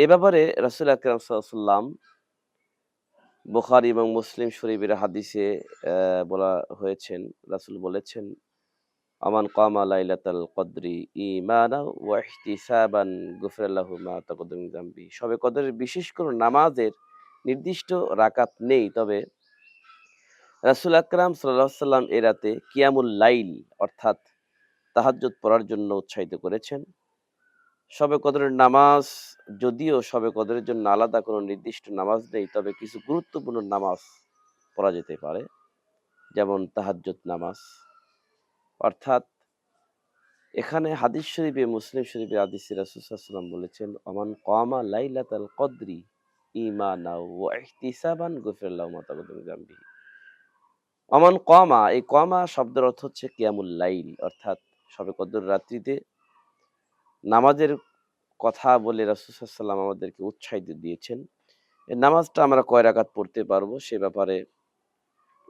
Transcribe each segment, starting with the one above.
এ ব্যাপারে রাসূল আকরাম সাল্লাল্লাহু আলাইহি ওয়াসাল্লাম বুখারী এবং মুসলিম শরীফের হাদিসে বলা হয়েছেন, রাসূল বলেছেন, আমান কামা লাইলাতাল কদরি ঈমানাও ওয়া ইহতিসাবান গুফিরা লাহু মা তাকদ্দামা মিন যামবি। শবে কদরের বিশেষ কোনো নামাজের নির্দিষ্ট রাকাত নেই। তবে রাসূল আকরাম সাল্লাল্লাহু আলাইহি ওয়াসাল্লাম এ রাতে কিয়ামুল লাইল অর্থাৎ তাহাজ্জুদ পড়ার জন্য উৎসাহিত করেছেন। শবে কদরের নামাজ, যদিও শবে কদরের জন্য আলাদা কোনো নির্দিষ্ট নামাজ নেই, তবে কিছু গুরুত্বপূর্ণ নামাজ পড়া যেতে পারে। যেমন তাহাজ্জুদ নামাজ। অর্থাৎ এখানে হাদিস শরীফে, মুসলিম শরীফের হাদিসে রাসূল সাল্লাল্লাহু আলাইহি ওয়াসাল্লাম বলেছেন, "ওমান কামা লাইলাতাল কদরি ঈমানাও ওয়া ইহতিসাবান গুফিরা লাহু মা তাকদ্দামা মিন যামবিহি।" অমান কমা, এই কমা শব্দের অর্থ হচ্ছে কিয়ামুল লাইল, অর্থাৎ শবে কদর রাত্রিতে নামাজের কথা বলে রাসূল সাল্লাল্লাহু আলাইহি ওয়াসাল্লাম আমাদেরকে উৎসাহিত দিয়েছেন। এই নামাজটা আমরা কয় রাকাত পড়তে পারবো সে ব্যাপারে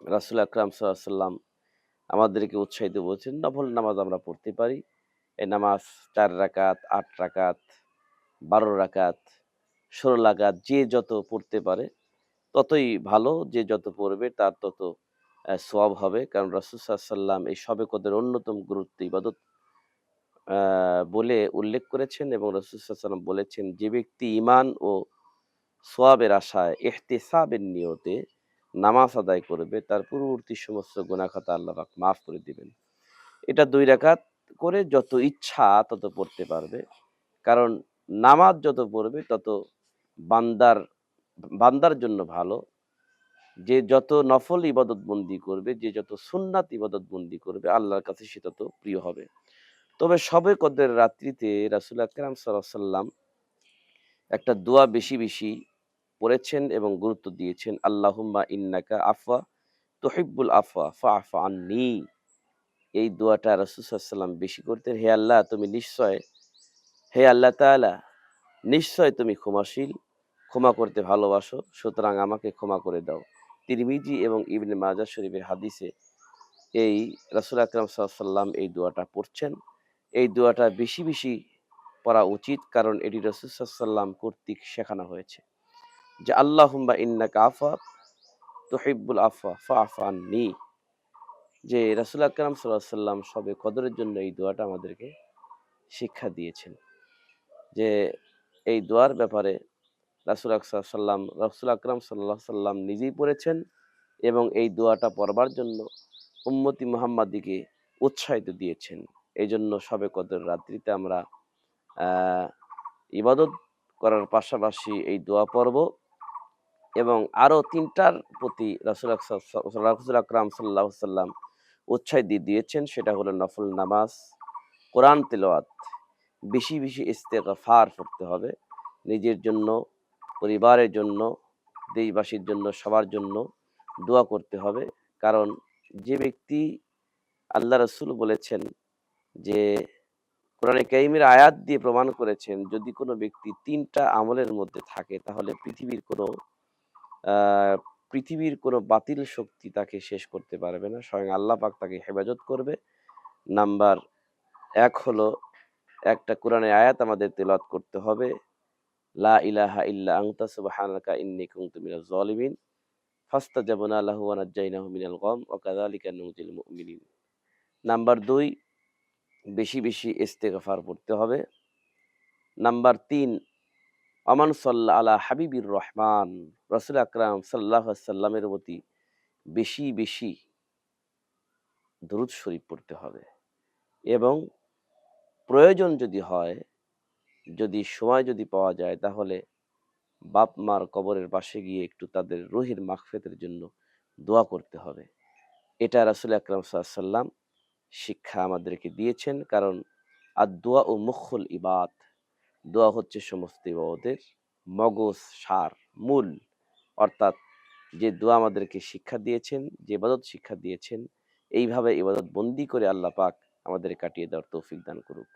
রাসূল আকরাম সাল্লাল্লাহু আলাইহি ওয়াসাল্লাম আমাদেরকে উৎসাহিত বলছেন। নফল নামাজ আমরা পড়তে পারি। এই নামাজ ৪ রাকাত, ৮ রাকাত, ১২ রাকাত, ১৬ রাকাত, যে যত পড়তে পারে ততই ভালো। যে যত পড়বে তার তত সওয়াব হবে। কারণ রাসূল সাল্লাল্লাহু আলাইহি ওয়াসাল্লাম এই শবে কদরের অন্যতম গুরুত্ব ইবাদত বলে উল্লেখ করেছেন এবং রাসূল সাল্লাল্লাহু আলাইহি ওয়াসাল্লাম বলেছেন, যে ব্যক্তি ঈমান ও সওয়াবের আশায় ইহতিসাবের নিয়তে নামাজ আদায় করবে তার পূর্ববর্তী সমস্ত গুনাহ খাতা আল্লাহ পাক মাফ করে দিবেন। এটা ২ রাকাত করে যত ইচ্ছা তত পড়তে পারবে। কারণ নামাজ যত পড়বে তত বান্দার বান্দার জন্য ভালো। যে যত নফল ইবাদত বন্দি করবে, যে যত সুন্নাত ইবাদত বন্দি করবে আল্লাহর কাছে সে তত প্রিয় হবে। তবে শবে কদরের রাত্রিতে রাসূল আকরাম সাল্লাল্লাহু আলাইহি ওয়াসাল্লাম একটা দোয়া বেশি পড়েছেন এবং গুরুত্ব দিয়েছেন। আল্লাহুম্মা ইন্নাকা আফওয়া তুহিব্বুল আফওয়া ফা'ফু আন্নী। এই দোয়াটা রাসূল সাল্লাল্লাহু আলাইহি ওয়াসাল্লাম বেশি করতেন। হে আল্লাহ, তুমি নিশ্চয়, হে আল্লাহ তাআলা, নিশ্চয় তুমি ক্ষমাশীল, ক্ষমা করতে ভালোবাসো, সুতরাং আমাকে ক্ষমা করে দাও। তিরমিজি এবং ইবনে মাজাহ শরীফের হাদিসে এই রাসূল আকরাম সাল্লাল্লাহু আলাইহি ওয়াসাল্লাম এই দোয়াটা পড়ছেন। এই দোয়াটা বেশি পড়া উচিত, কারণ এটি রাসূল সাল্লাল্লাহু আলাইহি ওয়াসাল্লাম কর্তৃক শেখানো হয়েছে। যে আল্লাহুম্মা ইন্নাকা আফওয়া তুহিব্বুল আফওয়া ফা'ফু আন্নী। যে রাসূল আকরাম সাল্লাল্লাহু আলাইহি ওয়াসাল্লাম শবে কদরের জন্য এই দোয়াটা আমাদেরকে শিক্ষা দিয়েছেন। যে এই দোয়ার ব্যাপারে রাসূল আকরাম সাল্লাল্লাহু আলাইহি ওয়াসাল্লাম নিজেই পড়েছেন এবং এই দোয়াটা পড়বার জন্য উম্মতি মুহাম্মাদীকে উৎসাহিত দিয়েছেন। এইজন্য শবে কদর রাত্রিতে আমরা আ ইবাদত করার পাশাপাশি এই দোয়া পড়ব এবং আরো ৩ টার প্রতি রাসূল আকরাম সাল্লাল্লাহু আলাইহি ওয়াসাল্লাম উৎসাহ দিয়েছেন। সেটা হলো নফল নামাজ, কোরআন তিলাওয়াত, বেশি ইস্তেগফার পড়তে হবে। নিজের জন্য, পরিবারের জন্য, দেশবাসীর জন্য, সবার জন্য দোয়া করতে হবে। কারণ যে ব্যক্তি, আল্লাহ রাসূল বলেছেন যে, কোরআনে কারীমের আয়াত দিয়ে প্রমাণ করেছেন, যদি কোনো ব্যক্তি ৩ টা আমলের মধ্যে থাকে তাহলে আ পৃথিবীর কোনো বাতিল শক্তি তাকে শেষ করতে পারবে না। স্বয়ং আল্লাহ পাক তাকে হেফাজত করবে। নাম্বার ১ হলো, একটা কোরআনের আয়াত আমাদের তেলাওয়াত করতে হবে। লা ইলাহা ইল্লা আনতা সুবহানাকা ইন্নী কুনতু মিনাজ জালিমিন। ফাস্তাজাবনা লাহু ওয়া নাজ্জায়নাহু মিনাল গাম ওয়া কাযালিকা নুনজিল মুমিনিন। নাম্বার ২, বেশি ইস্তেগফার পড়তে হবে। নাম্বার ৩, আমান সাল্লা আলা হাবিবির রহমান, রাসূল আকরাম সাল্লাল্লাহু আলাইহি ওয়াসাল্লামের প্রতি বেশি দরুদ শরীফ পড়তে হবে এবং প্রয়োজন যদি হয়, যদি সময় যদি পাওয়া যায়, তাহলে বাপ-মার কবরের পাশে গিয়ে একটু তাদের রুহের মাগফিরাতের জন্য দোয়া করতে হবে। এটা রাসূল আকরাম সাল্লাল্লাহু আলাইহি ওয়াসাল্লাম শিক্ষা আমাদেরকে দিয়েছেন। কারণ আদ-দুআ ও মুখুল ইবাদ। দোয়া হচ্ছে সমস্ত ইবাদতের মগজ, সার, মূল। অর্থাৎ যে দোয়া আমাদেরকে শিক্ষা দিয়েছেন, যে ইবাদত শিক্ষা দিয়েছেন, এইভাবে ইবাদত বন্দী করে আল্লাহ পাক আমাদের কাটিয়ে দেওয়ার তৌফিক দান করুক।